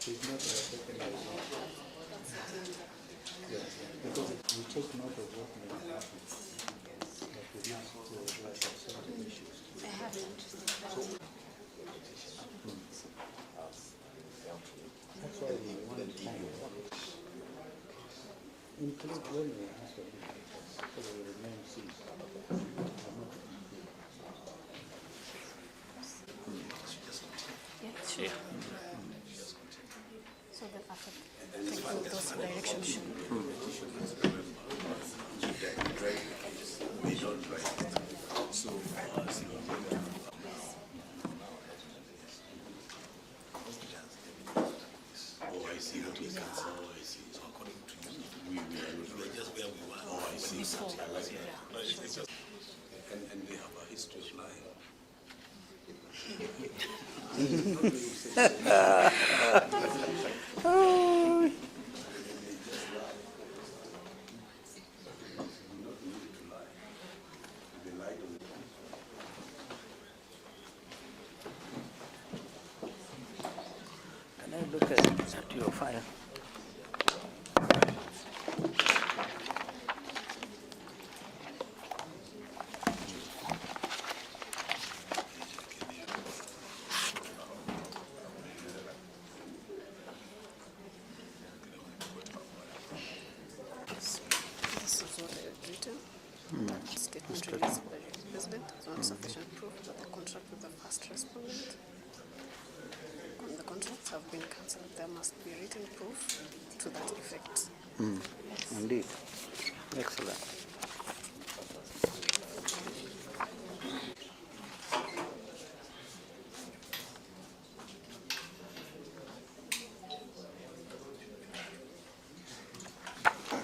It's not taken by law. Yes, because we take note of what may happen, but we have to address certain issues. I haven't. That's why we want to include when we answer so they remain seized. Yeah, sure. So then after taking those directions, We don't drive. So, oh, I see that we cancel. Oh, I see. So according to you, we are just where we were. Oh, I see. before, No, it's just, and they have a history of lying. Can I look at your file? this is what I had written. That statement released by the President is not sufficient proof that the contract with the first respondent on the contracts have been cancelled. There must be written proof to that effect. Indeed. Excellent.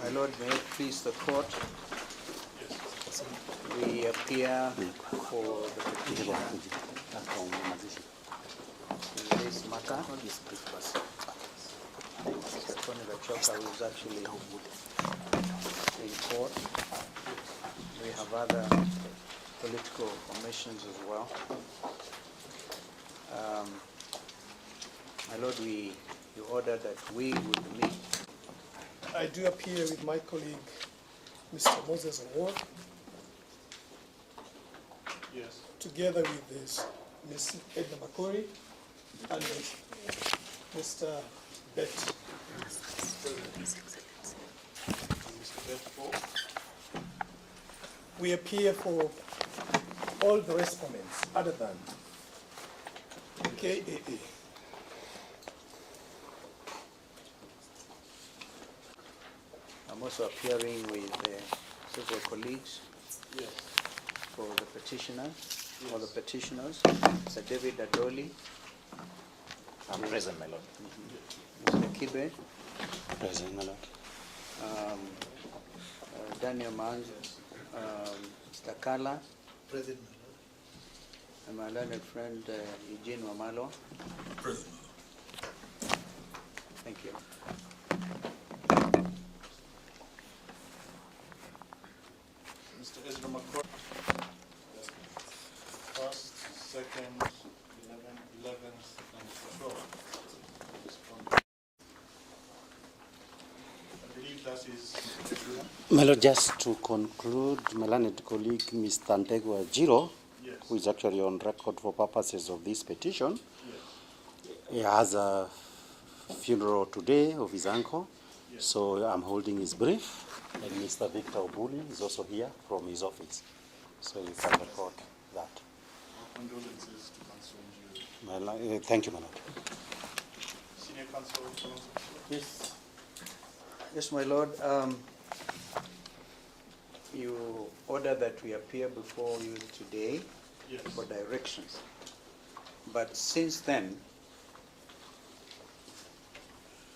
My Lord, may it please the court, we appear for the petition in this matter. Mr. Tony Gachoka, who is actually in court. We have other political commissions as well. My Lord, you order that we would meet. I do appear with my colleague, Mr. Moses Award. Yes. Together with this, Ms. Edna Makori and Mr. Bet. We appear for all the respondents other than KAA. I'm also appearing with several colleagues Yes. for the petitioner, or the petitioners, Sir David Adoli, I'm present, my lord. Mr. Kibe, Present, my lord. Daniel Manz, Mr. Kala, President, and my learned friend Eugene Wamalo. President. Thank you. Mr. Ezra McCoy. First, second, 11th, and 12th. I believe that is. My lord, just to conclude, my learned colleague, Mr. Ntegwa Jiro, Yes. who is actually on record for purposes of this petition, Yes. he has a funeral today of his uncle, Yes. so I'm holding his brief. And Mr. Victor Obuli is also here from his office, so you can record that. Our condolences to Council Njuri. Thank you, my lord. Senior Counsel, Yes. Yes, my Lord. You order that we appear before you today Yes. for directions. But since then,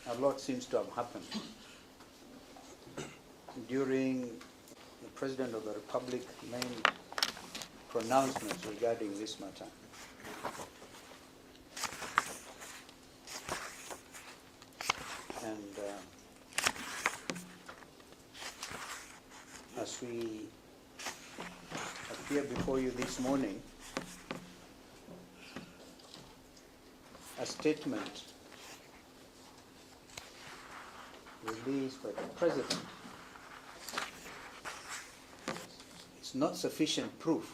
a lot seems to have happened. During the President of the Republic main pronouncements regarding this matter, and as we appear before you this morning, a statement released by the President, it's not sufficient proof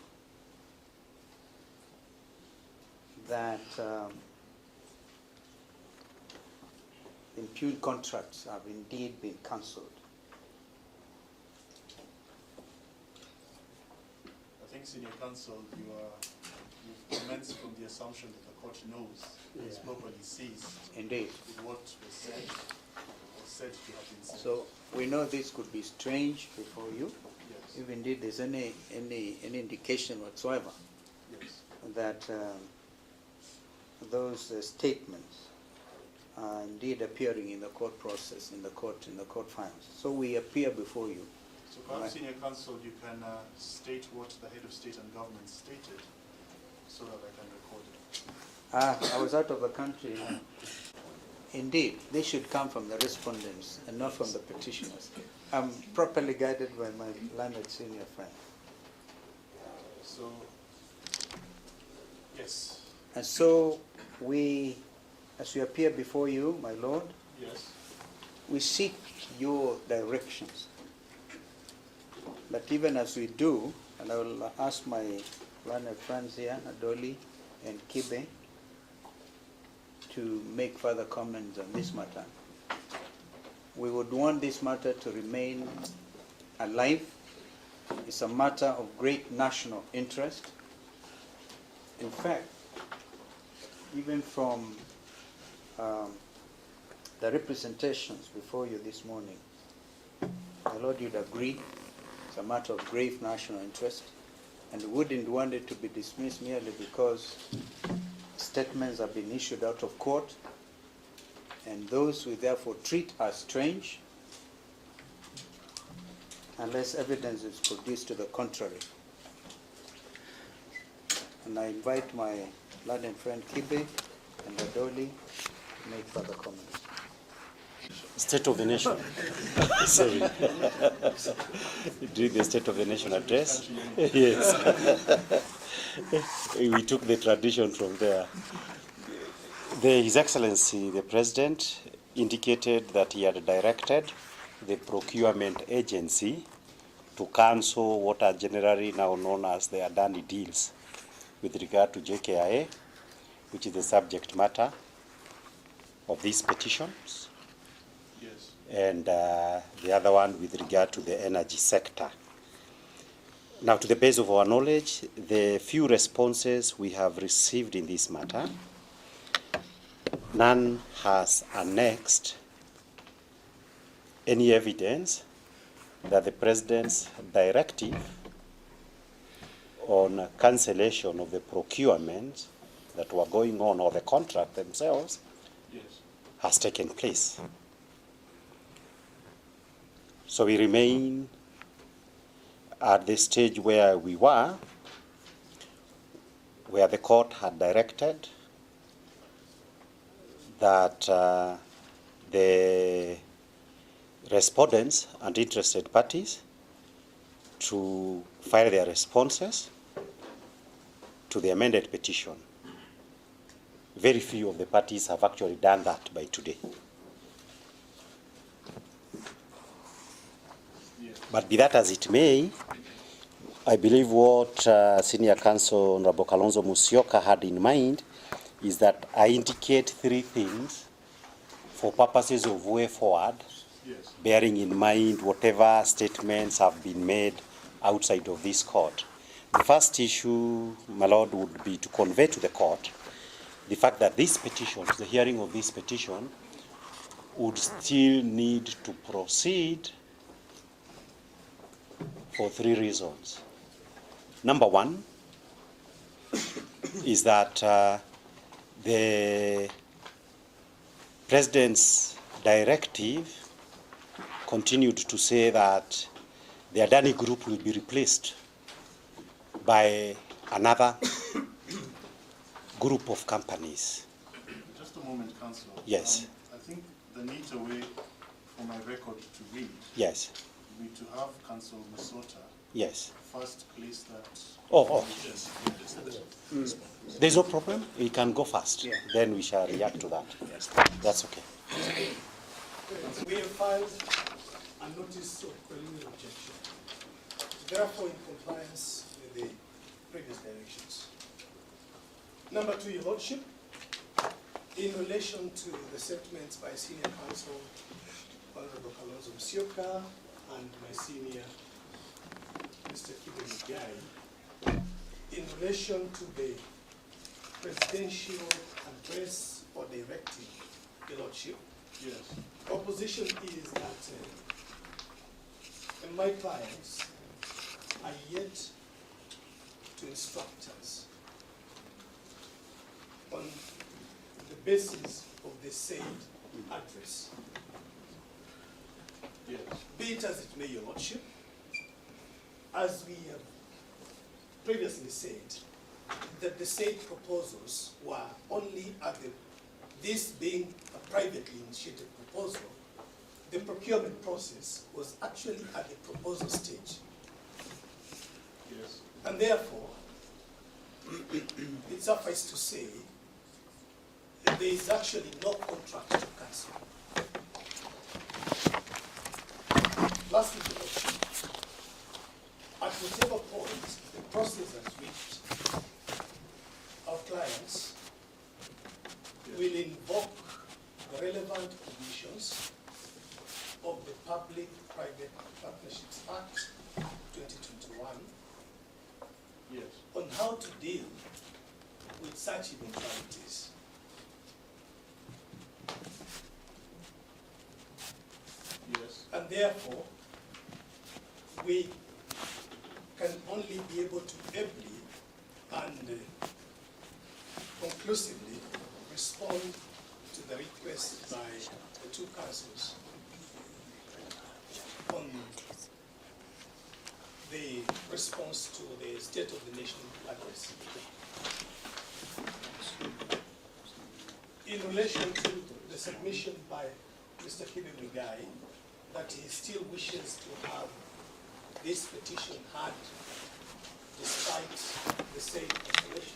that impugned contracts have indeed been cancelled. I think, Senior Counsel, you've commenced from the assumption that the court knows, is properly seized Indeed. with what was said, or said to have been said. So we know this could be strange before you, Yes. if indeed there's any indication whatsoever Yes. that those statements are indeed appearing in the court process, in the court files. So we appear before you. So perhaps, Right. Senior Counsel, you can state what the head of state and government stated, so that I can record it. I was out of the country. Indeed, they should come from the respondents and not from the petitioners. I'm properly guided by my learned senior friend. So, yes. And so we, as we appear before you, my Lord, Yes. we seek your directions. But even as we do, and I will ask my learned friends here, Adoli and Kibe, to make further comments on this matter. We would want this matter to remain alive. It's a matter of great national interest. In fact, even from the representations before you this morning, my Lord, you'd agree it's a matter of grave national interest, and we wouldn't want it to be dismissed merely because statements have been issued out of court, and those we therefore treat as strange unless evidence is produced to the contrary. And I invite my learned friend Kibe and Adoli to make further comments. State of the Nation. Sorry. During the State of the Nation address. Yes. We took the tradition from there. His Excellency, the President, indicated that he had directed the procurement agency to cancel what are generally now known as the Adani deals with regard to Jkia, which is the subject matter of these petitions, Yes. and the other one with regard to the energy sector. Now, to the best of our knowledge, the few responses we have received in this matter, none has annexed any evidence that the President's directive on cancellation of the procurement that were going on, or the contract themselves, Yes. has taken place. So we remain at the stage where we were, where the court had directed that the respondents and interested parties to file their responses to the amended petition. Very few of the parties have actually done that by today. Yes. But be that as it may, I believe what Senior Counsel Honorable Kalonzo Musyoka had in mind is that I indicate three things for purposes of way forward, Yes. bearing in mind whatever statements have been made outside of this court. The first issue, my Lord, would be to convey to the court the fact that this petition, the hearing of this petition, would still need to proceed for three reasons. Number one is that the President's directive continued to say that the Adani Group will be replaced by another group of companies. Just a moment, Councillor. Yes. I think the neater way for my record to read Yes, would be to have Councillor Musota yes. first place that. Oh, Yes. there's no problem. We can go first. Yeah. Then we shall react to that. That's okay. We have filed a notice of preliminary objection, therefore in compliance with the previous directions. Number two, Your Lordship, in relation to the statements by Senior Counsel Honorable Kalonzo Musyoka and my senior Mr. Jkia, in relation to the presidential address or directive, Your Lordship, Yes. opposition is that my clients are yet to instruct us on the basis of the said address. Yes. Be it as it may, Your Lordship, as we have previously said, that the said proposals were only at this being a privately initiated proposal, the procurement process was actually at the proposal stage. Yes. And therefore, it suffices to say that there is actually no contract to cancel. Lastly, Your Lordship, at whatever point the process has reached, our clients will invoke the relevant provisions of the Public-Private Partnerships Act 2021 Yes. on how to deal with such eventualities. Yes. And therefore, we can only be able to ably and conclusively respond to the request by the two councils on the response to the State of the Nation address. In relation to the submission by Mr. Jkia that he still wishes to have this petition heard despite the said cancellation,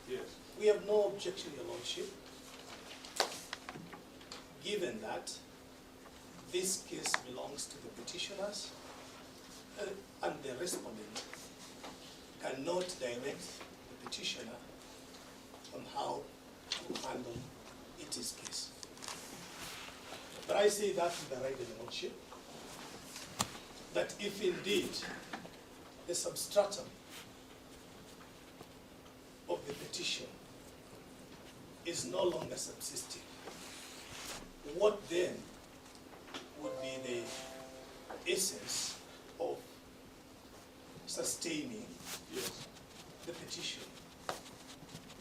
Yes. we have no objection, Your Lordship, given that this case belongs to the petitioners and the respondent cannot direct the petitioner on how to handle its case. But I say that in the right, Your Lordship, that if indeed the substratum of the petition is no longer subsisting, what then would be the essence of sustaining Yes. the petition,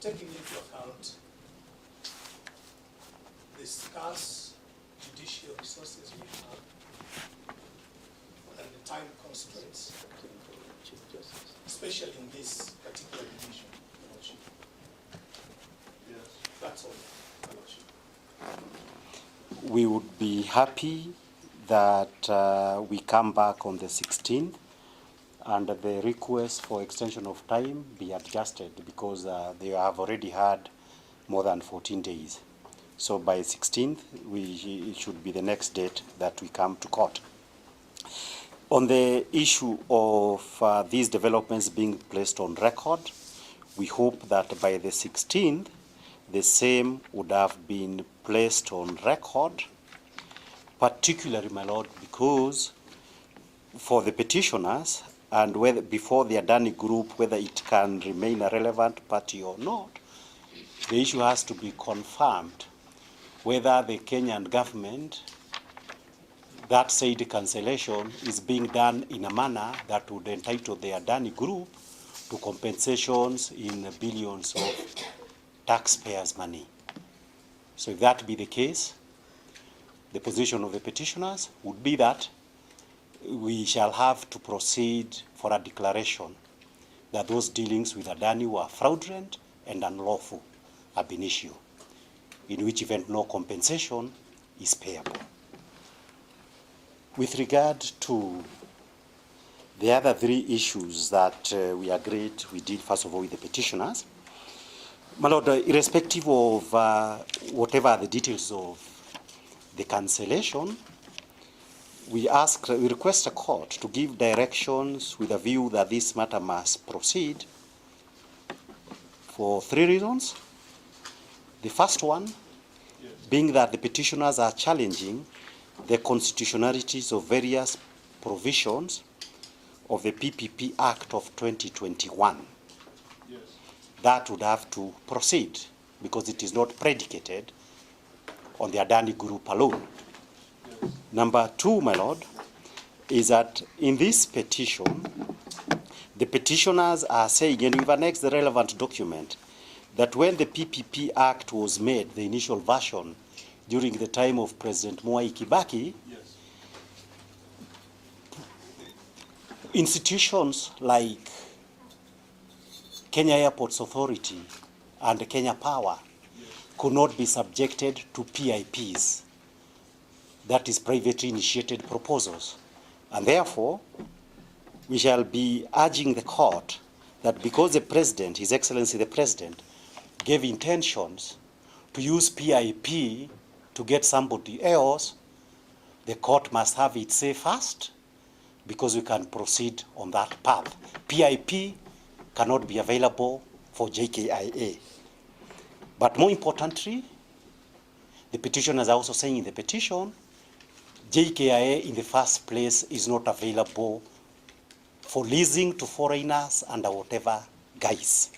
taking into account the scarce judicial resources we have and the time constraints, especially in this particular division, Your Lordship. Yes. That's all, Your Lordship. We would be happy that we come back on the 16th and the request for extension of time be adjusted because they have already had more than 14 days. So by 16th, it should be the next date that we come to court. On the issue of these developments being placed on record, we hope that by the 16th, the same would have been placed on record, particularly, my Lord, because for the petitioners and whether before the Adani group, whether it can remain a relevant party or not, the issue has to be confirmed whether the Kenyan government, that said cancellation is being done in a manner that would entitle the Adani group to compensations in billions of taxpayers' money. So if that be the case, the position of the petitioners would be that we shall have to proceed for a declaration that those dealings with Adani were fraudulent and unlawful ab initio, in which event no compensation is payable. With regard to the other three issues that we agreed we did, first of all, with the petitioners, my Lord, irrespective of whatever the details of the cancellation, we request a court to give directions with a view that this matter must proceed for 3 reasons. The first one being that the petitioners are challenging the constitutionalities of various provisions of the PPP Act of 2021. Yes. That would have to proceed because it is not predicated on the Adani Group alone. Yes. Number 2, my lord, is that in this petition, the petitioners are saying, and we've annexed the relevant document, that when the PPP Act was made, the initial version, during the time of President Mwai Kibaki, Yes. institutions like Kenya Airports Authority and Kenya Power could not be subjected to PIPs, that is privately initiated proposals. And therefore, we shall be urging the court that because the President, His Excellency the President, gave intentions to use PIP to get somebody else, the court must have its say first because we can proceed on that path. PIP cannot be available for JKIA. But more importantly, the petitioners are also saying in the petition, JKIA in the first place is not available for leasing to foreigners under whatever guise.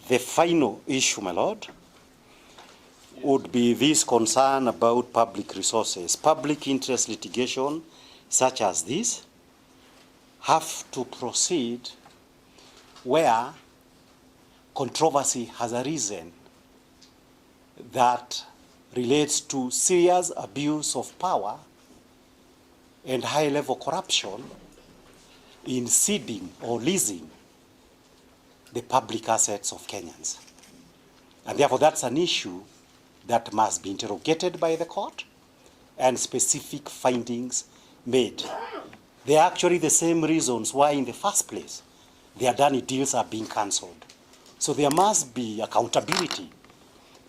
The final issue, my lord, would be this concern about public resources. Public interest litigation such as this have to proceed where controversy has arisen that relates to serious abuse of power and high-level corruption in ceding or leasing the public assets of Kenyans. And therefore, that's an issue that must be interrogated by the court and specific findings made. They are actually the same reasons why in the first place the Adani deals are being cancelled. So there must be accountability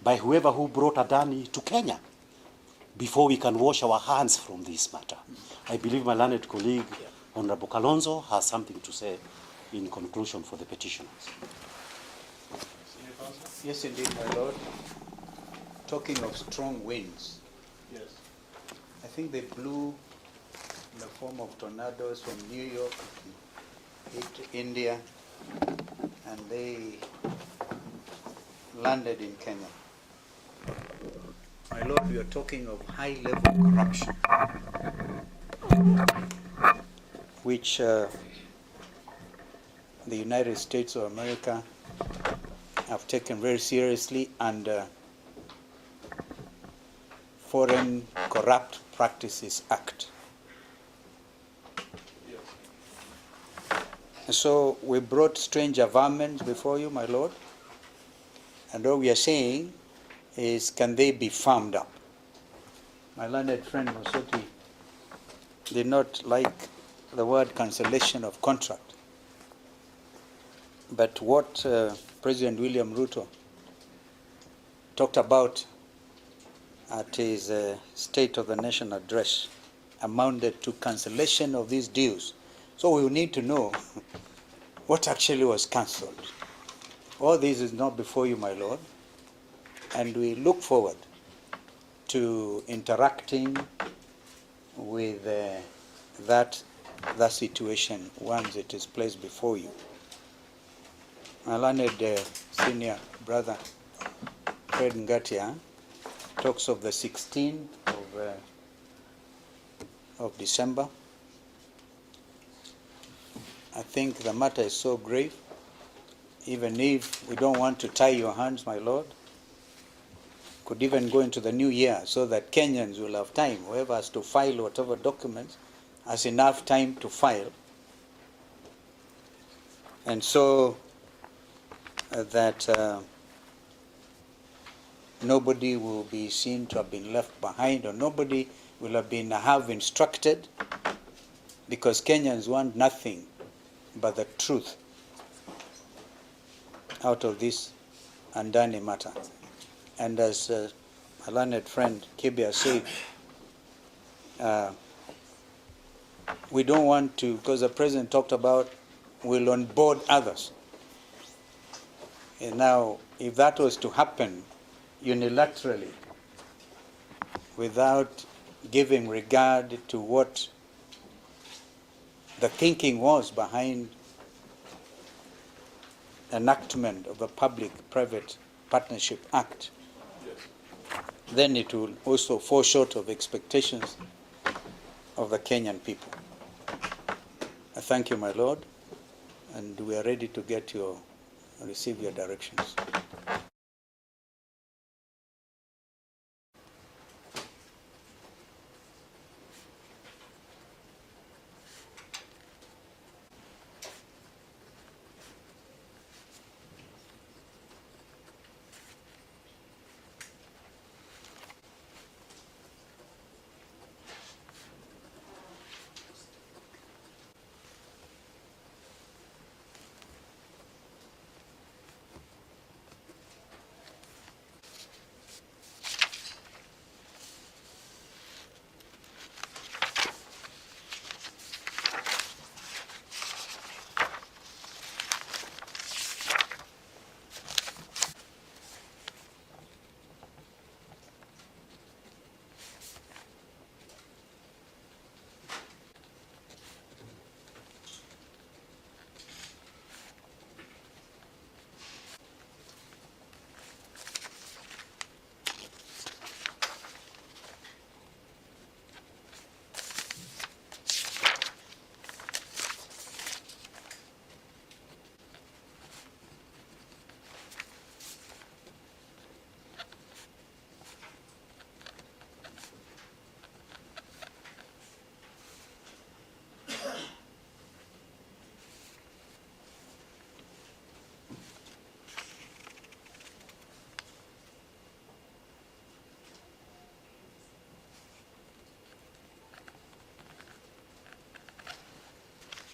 by whoever who brought Adani to Kenya before we can wash our hands from this matter. I believe my learned colleague, Honorable Kalonzo, has something to say in conclusion for the petitioners. Yes, indeed, my lord. Talking of strong winds, Yes. I think they blew in the form of tornadoes from New York, hit India, and they landed in Kenya. My lord, we are talking of high-level corruption, which the United States of America have taken very seriously under Foreign Corrupt Practices Act. Yes. So we brought strange averments before you, my lord, and all we are saying is, can they be farmed up? My learned friend Mosoti did not like the word cancellation of contract, but what President William Ruto talked about at his State of the Nation address amounted to cancellation of these deals. So we will need to know what actually was cancelled. All this is not before you, my lord, and we look forward to interacting with that situation once it is placed before you. My learned senior brother, Fred Ngatia, talks of the 16th of December. I think the matter is so grave, even if we don't want to tie your hands, my lord, could even go into the new year so that Kenyans will have time, whoever has to file whatever documents has enough time to file. And so that nobody will be seen to have been left behind, or nobody will have instructed, because Kenyans want nothing but the truth out of this Adani matter. And as a learned friend, Kibia, said, we don't want to, because the president talked about we'll onboard others. And now, if that was to happen unilaterally, without giving regard to what the thinking was behind enactment of the Public-Private Partnership Act, then it will also fall short of expectations of the Kenyan people. I thank you, my Lord, and we are ready to receive your directions.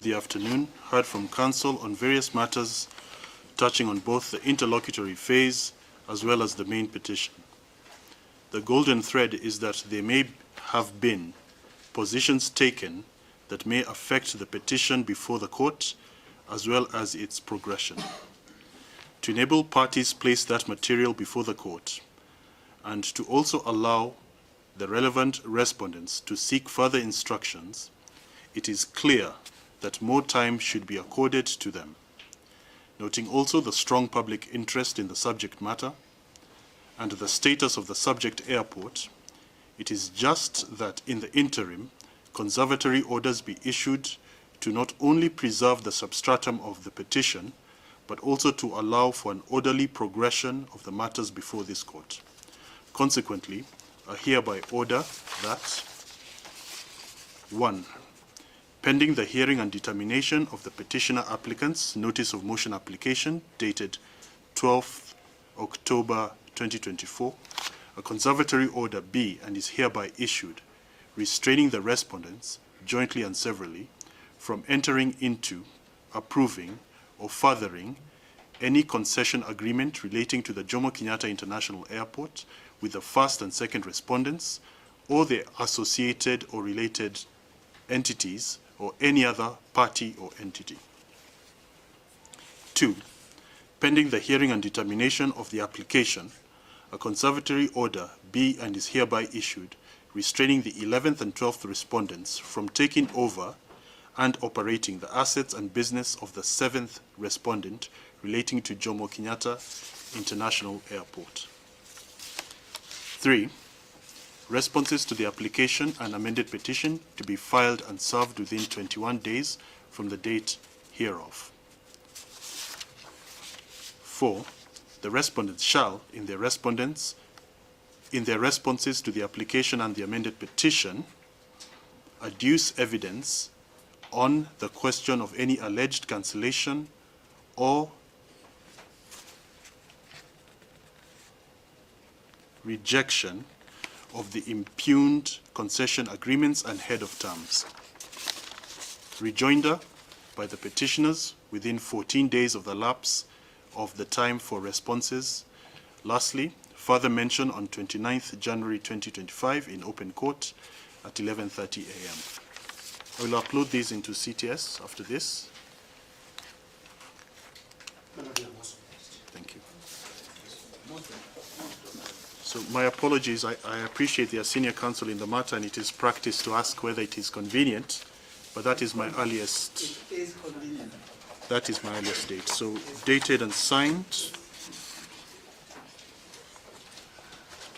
The afternoon heard from Council on various matters touching on both the interlocutory phase as well as the main petition. The golden thread is that there may have been positions taken that may affect the petition before the court as well as its progression. To enable parties place that material before the court and to also allow the relevant respondents to seek further instructions, it is clear that more time should be accorded to them. Noting also the strong public interest in the subject matter and the status of the subject airport, it is just that in the interim, conservatory orders be issued to not only preserve the substratum of the petition, but also to allow for an orderly progression of the matters before this court. Consequently, I hereby order that 1. Pending the hearing and determination of the petitioner applicant's notice of motion application dated 12th October 2024, a conservatory order be and is hereby issued, restraining the respondents, jointly and severally, from entering into, approving, or furthering any concession agreement relating to the Jomo Kenyatta International Airport with the first and second respondents or their associated or related entities or any other party or entity. 2. Pending the hearing and determination of the application, a conservatory order be and is hereby issued, restraining the 11th and 12th respondents from taking over and operating the assets and business of the 7th respondent relating to Jomo Kenyatta International Airport. 3. Responses to the application and amended petition to be filed and served within 21 days from the date hereof. 4. The respondents shall, in their responses to the application and the amended petition, adduce evidence on the question of any alleged cancellation or rejection of the impugned concession agreements and head of terms. Rejoinder by the petitioners within 14 days of the lapse of the time for responses. Lastly, further mentioned on 29th January 2025 in open court at 11:30 a.m. I will upload these into CTS after this. Thank you. So my apologies, I appreciate the senior counsel in the matter, and it is practice to ask whether it is convenient, but that is my earliest. It is convenient. That is my earliest date. So dated and signed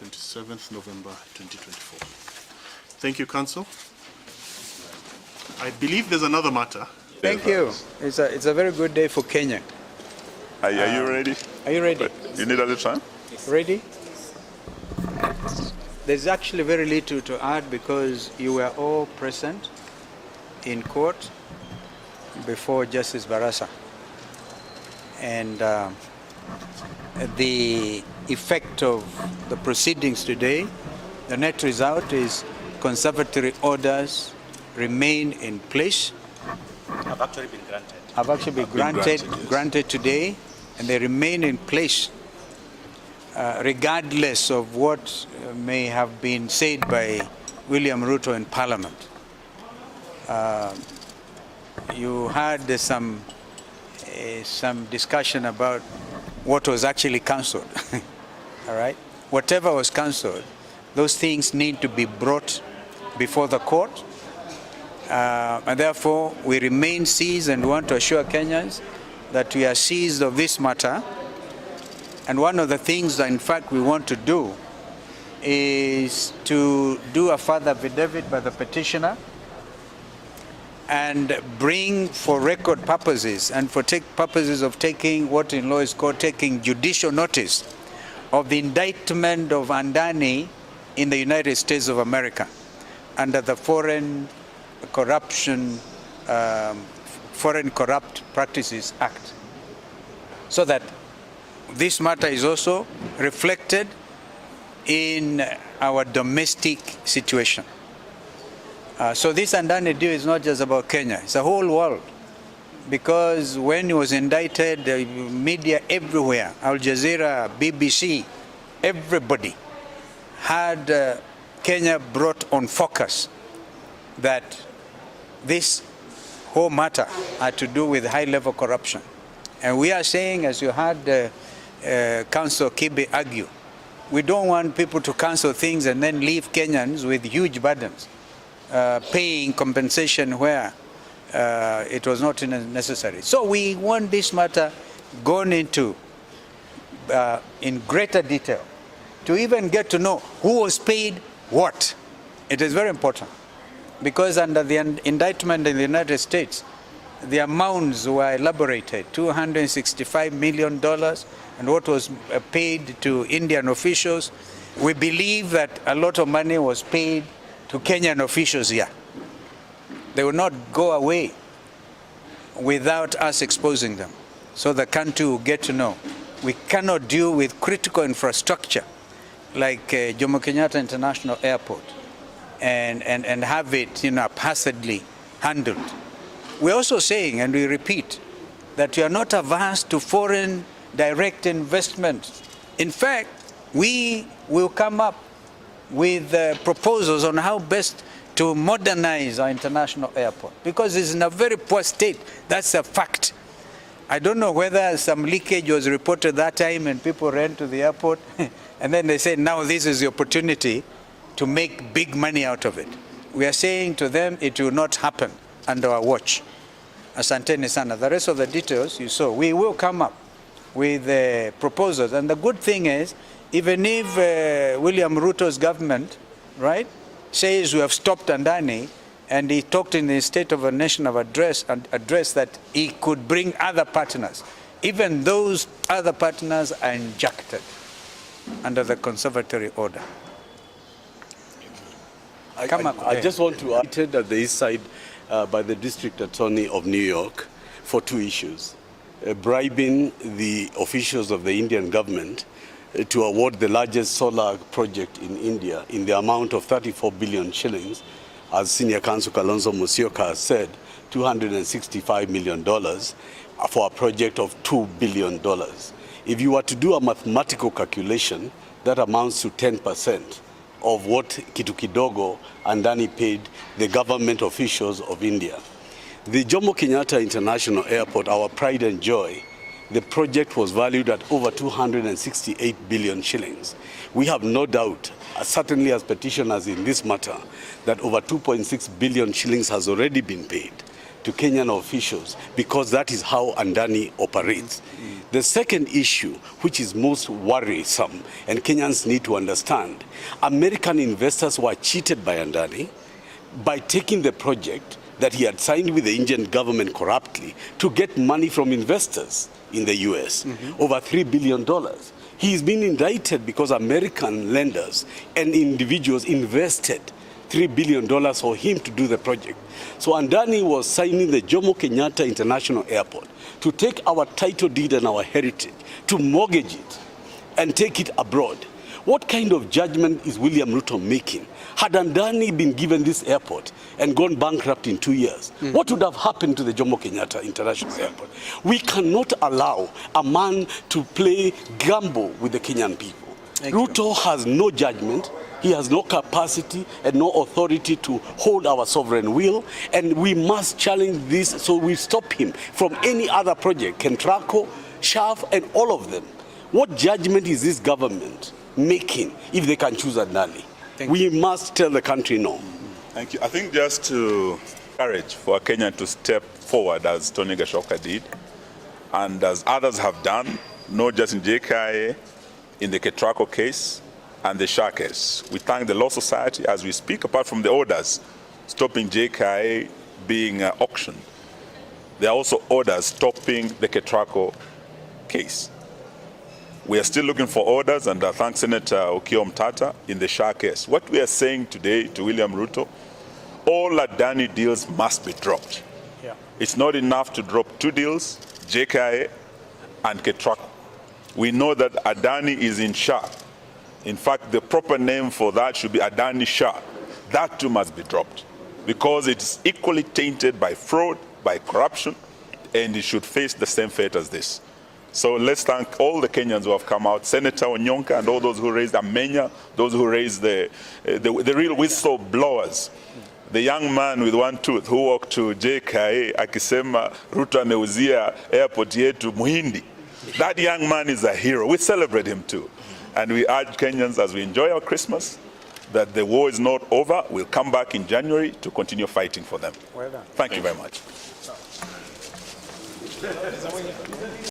27th November 2024. Thank you, counsel. I believe there's another matter. Thank you. It's a very good day for Kenya. Are you ready? Are you ready? You need a little time? Ready? There's actually very little to add because you were all present in court before Justice Barasa. And the effect of the proceedings today, the net result is conservatory orders remain in place. Have actually been granted. Have actually been granted today, and they remain in place regardless of what may have been said by William Ruto in Parliament. You had some discussion about what was actually cancelled. All right? Whatever was cancelled, those things need to be brought before the court. And therefore, we remain seized and want to assure Kenyans that we are seized of this matter. And one of the things that, in fact, we want to do is to do a further affidavit by the petitioner and bring for record purposes and for purposes of taking what in law is called taking judicial notice of the indictment of Adani in the United States of America under the Foreign Corrupt Practices Act, so that this matter is also reflected in our domestic situation. So this Adani deal is not just about Kenya, it's the whole world. Because when he was indicted, the media everywhere, Al Jazeera, BBC, everybody had Kenya brought on focus that this whole matter had to do with high-level corruption. And we are saying, as you had Councillor Kibe argue, we don't want people to cancel things and then leave Kenyans with huge burdens, paying compensation where it was not necessary. So we want this matter gone into in greater detail to even get to know who was paid what. It is very important because under the indictment in the United States, the amounts were elaborated, $265 million, and what was paid to Indian officials. We believe that a lot of money was paid to Kenyan officials here. They will not go away without us exposing them, so the country will get to know. We cannot deal with critical infrastructure like Jomo Kenyatta International Airport and have it, haphazardly handled. We're also saying, and we repeat, that we are not averse to foreign direct investment. In fact, we will come up with proposals on how best to modernize our international airport because it's in a very poor state. That's a fact. I don't know whether some leakage was reported that time and people ran to the airport and then they said, now this is the opportunity to make big money out of it. We are saying to them it will not happen under our watch. Asanteni sana. The rest of the details you saw. We will come up with proposals. And the good thing is, even if William Ruto's government, right, says we have stopped Adani, and he talked in the State of a Nation of address that he could bring other partners. Even those other partners are injected under the conservatory order. I just want to add at the east side by the district attorney of New York for two issues. Bribing the officials of the Indian government to award the largest solar project in India in the amount of 34 billion shillings, as Senior Counsel Kalonzo Musyoka has said, $265 million for a project of $2 billion. If you were to do a mathematical calculation, that amounts to 10% of what kitu kidogo Adani paid the government officials of India. The Jomo Kenyatta International Airport, our pride and joy, the project was valued at over 268 billion shillings. We have no doubt, certainly as petitioners in this matter, that over 2.6 billion shillings has already been paid to Kenyan officials because that is how Adani operates. The second issue, which is most worrisome and Kenyans need to understand, American investors were cheated by Adani by taking the project that he had signed with the Indian government corruptly to get money from investors in the US, over $3 billion. He's been indicted because American lenders and individuals invested $3 billion for him to do the project. So Adani was signing the Jomo Kenyatta International Airport to take our title deed and our heritage, to mortgage it and take it abroad. What kind of judgment is William Ruto making? Had Adani been given this airport and gone bankrupt in 2 years, what would have happened to the Jomo Kenyatta International Airport? We cannot allow a man to play gamble with the Kenyan people. Ruto has no judgment. He has no capacity and no authority to hold our sovereign will, and we must challenge this so we stop him from any other project, Kentraco, Shaf, and all of them. What judgment is this government making if they can choose Adani? We must tell the country no. Thank you. I think just to encourage for Kenya to step forward as Tony Gashoka did, and as others have done, not just in Jkia, in the Ketraco case, and the Shah case. We thank the Law Society as we speak, apart from the orders stopping Jkia being auctioned. There are also orders stopping the Ketraco case. We are still looking for orders, and I thank Senator Okiya Omtatah in the Shah case. What we are saying today to William Ruto, all Adani deals must be dropped. It's not enough to drop 2 deals, Jkia and Ketraco. We know that Adani is in Shah. In fact, the proper name for that should be Adani Shah. That too must be dropped because it's equally tainted by fraud, by corruption, and it should face the same fate as this. So let's thank all the Kenyans who have come out, Senator Onyonka and all those who raised Amenya, those who raised the real whistleblowers. The young man with one tooth who walked to Jkia akisema Ruto ameuzia airport yetu Muhindi. That young man is a hero. We celebrate him too. And we urge Kenyans as we enjoy our Christmas that the war is not over. We'll come back in January to continue fighting for them. Well done. Thank you very much.